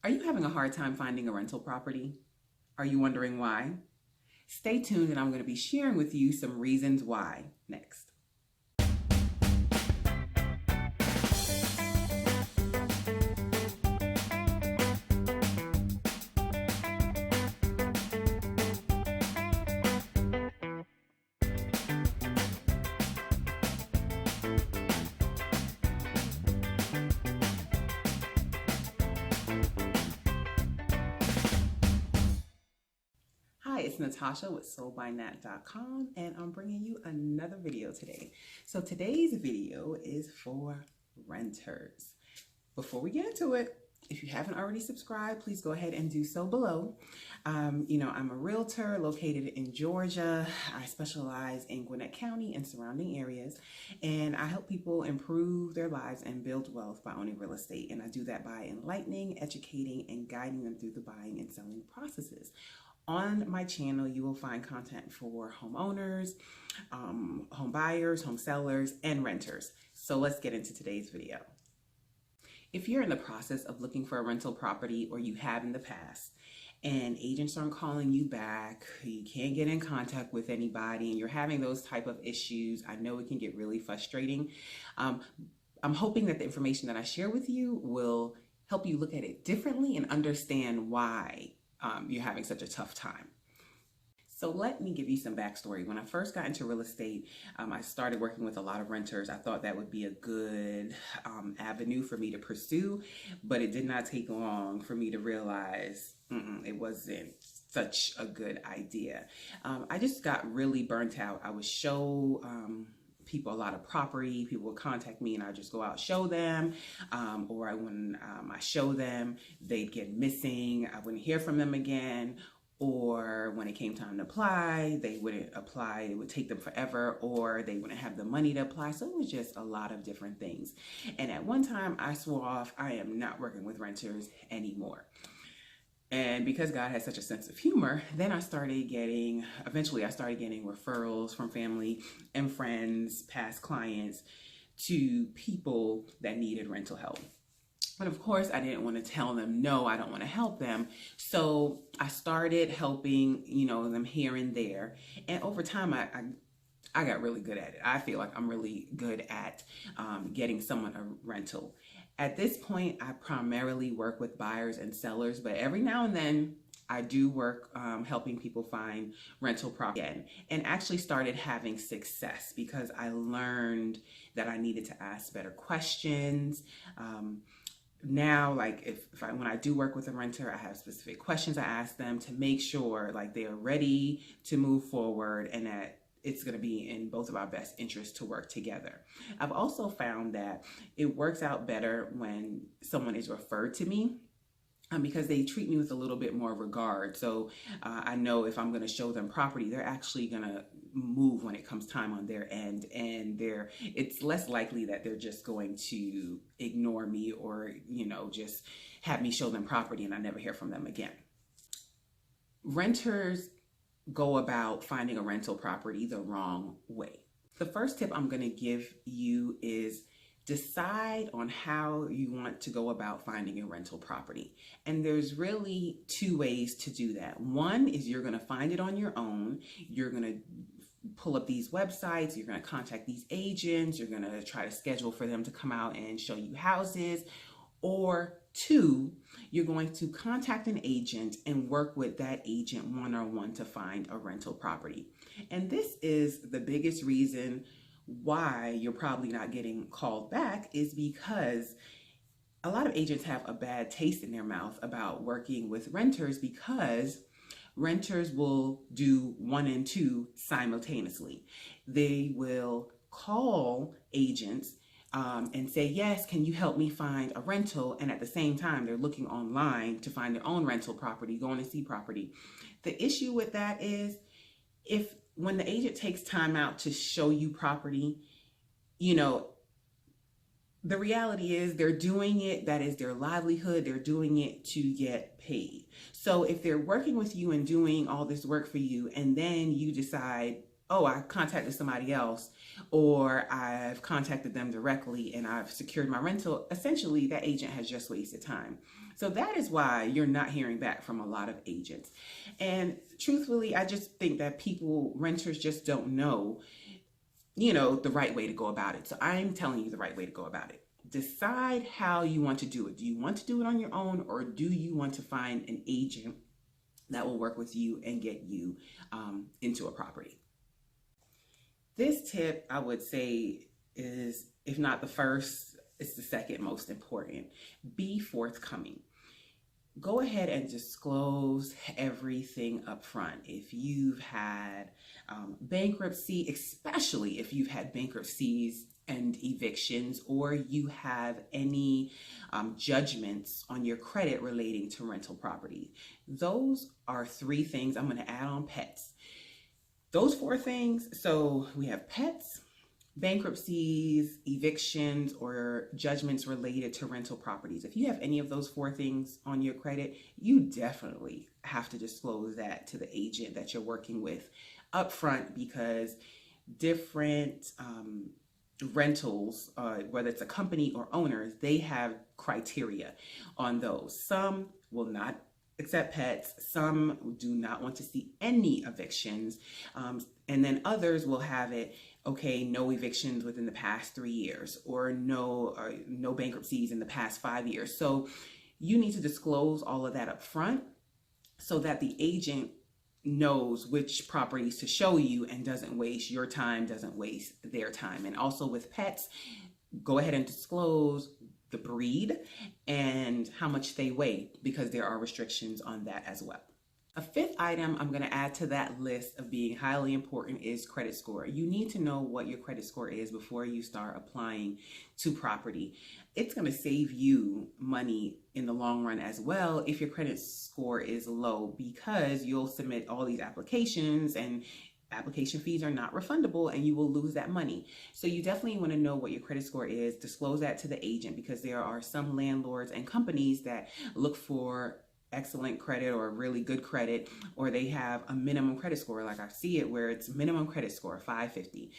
Are you having a hard time finding a rental property? Are you wondering why? Stay tuned and I'm going to be sharing with you some reasons why next. Hi, it's Natasha with soulbynat.com and I'm bringing you another video today. So today's video is for renters. Before we get into it, if you haven't already subscribed, please go ahead and do so below. I'm a realtor located in Georgia. I specialize in Gwinnett County and surrounding areas, and I help people improve their lives and build wealth by owning real estate. And I do that by enlightening, educating, and guiding them through the buying and selling processes. On my channel, you will find content for homeowners, home buyers, home sellers, and renters. So let's get into today's video. If you're in the process of looking for a rental property, or you have in the past, and agents aren't calling you back, you can't get in contact with anybody, and you're having those type of issues, I know it can get really frustrating. I'm hoping that the information that I share with you will help you look at it differently and understand why you're having such a tough time. So let me give you some backstory. When I first got into real estate, I started working with a lot of renters. I thought that would be a good avenue for me to pursue, but it did not take long for me to realize it wasn't such a good idea. I just got really burnt out. I would show people a lot of property. People would contact me and I'd just go out and show them, or when I show them, they'd get missing. I wouldn't hear from them again. Or when it came time to apply, they wouldn't apply. It would take them forever, or they wouldn't have the money to apply. So it was just a lot of different things. And at one time I swore off, I am not working with renters anymore. And because God has such a sense of humor, then eventually I started getting referrals from family and friends, past clients, to people that needed rental help. But of course, I didn't want to tell them, no, I don't want to help them. So I started helping, them here and there. And over time, I got really good at it. I feel like I'm really good at getting someone a rental. At this point, I primarily work with buyers and sellers, but every now and then I do work helping people find rental property again, and actually started having success because I learned that I needed to ask better questions. Now, like when I do work with a renter, I have specific questions I ask them to make sure like they are ready to move forward and that it's going to be in both of our best interests to work together. I've also found that it works out better when someone is referred to me, because they treat me with a little bit more regard. So I know if I'm going to show them property, they're actually going to move when it comes time on their end, and it's less likely that they're just going to ignore me or just have me show them property and I never hear from them again. Renters go about finding a rental property the wrong way. The first tip I'm going to give you is decide on how you want to go about finding a rental property. And there's really two ways to do that. One is you're going to find it on your own. You're going to pull up these websites. You're going to contact these agents. You're going to try to schedule for them to come out and show you houses. Or two, you're going to contact an agent and work with that agent one-on-one to find a rental property. And this is the biggest reason why you're probably not getting called back, is because a lot of agents have a bad taste in their mouth about working with renters, because renters will do 1 and 2 simultaneously. They will call agents and say, yes, can you help me find a rental? And at the same time, they're looking online to find their own rental property, going to see property. The issue with that is when the agent takes time out to show you property, the reality is they're doing it, that is their livelihood, they're doing it to get paid. So if they're working with you and doing all this work for you, and then you decide, oh, I contacted somebody else, or I've contacted them directly and I've secured my rental, essentially that agent has just wasted time. So that is why you're not hearing back from a lot of agents. And truthfully, I just think that renters just don't know, the right way to go about it. So I'm telling you the right way to go about it. Decide how you want to do it. Do you want to do it on your own, or do you want to find an agent that will work with you and get you into a property? This tip, I would say, is, if not the first, it's the second most important. Be forthcoming. Go ahead and disclose everything up front. If you've had bankruptcy, especially if you've had bankruptcies and evictions, or you have any judgments on your credit relating to rental property. Those are 3 things. I'm going to add on pets. Those 4 things. So we have pets, bankruptcies, evictions, or judgments related to rental properties. If you have any of those 4 things on your credit, you definitely have to disclose that to the agent that you're working with up front, because different rentals, whether it's a company or owners, they have criteria on those. Some will not accept pets, some do not want to see any evictions, and then others will have it, okay, no evictions within the past 3 years, or no bankruptcies in the past 5 years. So you need to disclose all of that up front so that the agent knows which properties to show you and doesn't waste your time, doesn't waste their time. And also with pets, go ahead and disclose the breed and how much they weigh, because there are restrictions on that as well. A 5th item I'm going to add to that list of being highly important is credit score. You need to know what your credit score is before you start applying to property. It's going to save you money in the long run as well if your credit score is low, because you'll submit all these applications and application fees are not refundable and you will lose that money. So you definitely want to know what your credit score is. Disclose that to the agent, because there are some landlords and companies that look for excellent credit or really good credit, or they have a minimum credit score. Like I see it where it's minimum credit score 550,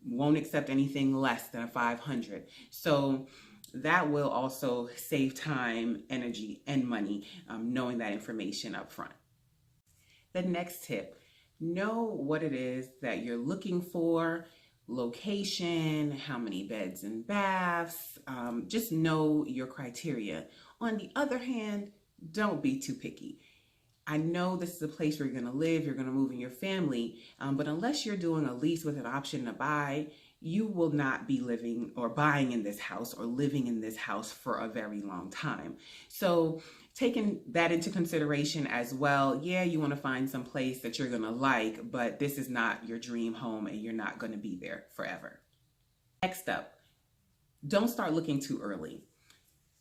won't accept anything less than a 500. So that will also save time, energy, and money, knowing that information up front. The next tip: know what it is that you're looking for, location, how many beds and baths, just know your criteria. On the other hand, don't be too picky. I know this is a place where you're going to live, you're going to move in your family, but unless you're doing a lease with an option to buy, you will not be living or buying in this house or living in this house for a very long time. So taking that into consideration as well, yeah, you want to find some place that you're going to like, but this is not your dream home and you're not going to be there forever. Next up, don't start looking too early.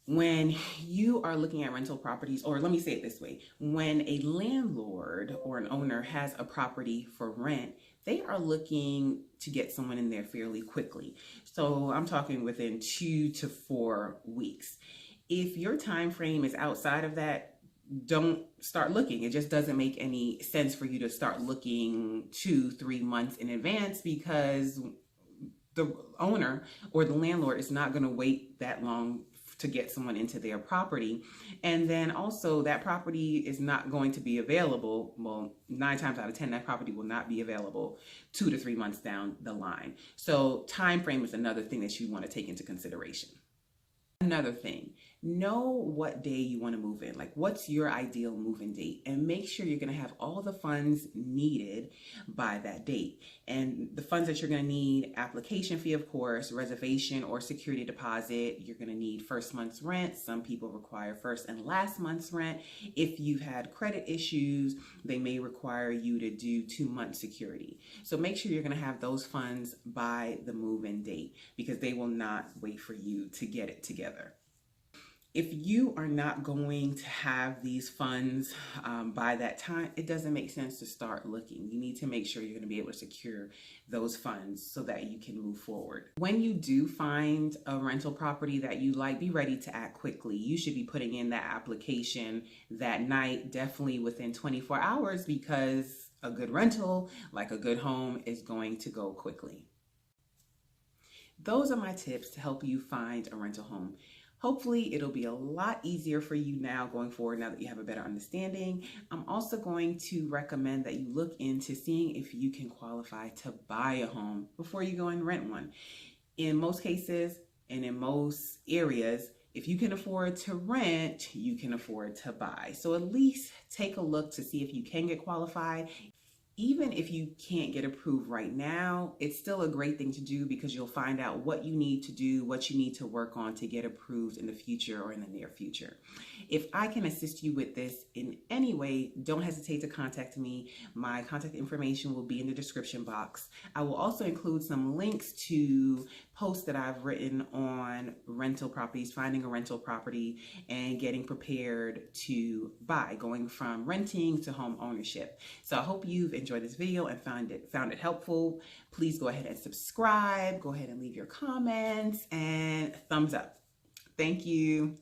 When you are looking at rental properties, or let me say it this way, when a landlord or an owner has a property for rent, they are looking to get someone in there fairly quickly. So I'm talking within 2 to 4 weeks. If your time frame is outside of that, don't start looking. It just doesn't make any sense for you to start looking 2-3 months in advance, because the owner or the landlord is not going to wait that long to get someone into their property. And then also that property is not going to be available. Well, 9 times out of 10, that property will not be available 2 to 3 months down the line. So time frame is another thing that you want to take into consideration. Another thing, know what day you want to move in. Like, what's your ideal move-in date? And make sure you're going to have all the funds needed by that date. And the funds that you're going to need: application fee, of course, reservation or security deposit. You're going to need first month's rent. Some people require first and last month's rent. If you've had credit issues, they may require you to do 2 months security. So make sure you're going to have those funds by the move-in date, because they will not wait for you to get it together. If you are not going to have these funds by that time, it doesn't make sense to start looking. You need to make sure you're going to be able to secure those funds so that you can move forward. When you do find a rental property that you like, be ready to act quickly. You should be putting in that application that night, definitely within 24 hours, because a good rental, like a good home, is going to go quickly. Those are my tips to help you find a rental home. Hopefully it'll be a lot easier for you now going forward, now that you have a better understanding. I'm also going to recommend that you look into seeing if you can qualify to buy a home before you go and rent one. In most cases and in most areas, if you can afford to rent, you can afford to buy. So at least take a look to see if you can get qualified. Even if you can't get approved right now, it's still a great thing to do because you'll find out what you need to do, what you need to work on to get approved in the future or in the near future. If I can assist you with this in any way, don't hesitate to contact me. My contact information will be in the description box. I will also include some links to posts that I've written on rental properties, finding a rental property, and getting prepared to buy, going from renting to home ownership. So I hope you've enjoyed this video and found it helpful. Please go ahead and subscribe. Go ahead and leave your comments and thumbs up. Thank you.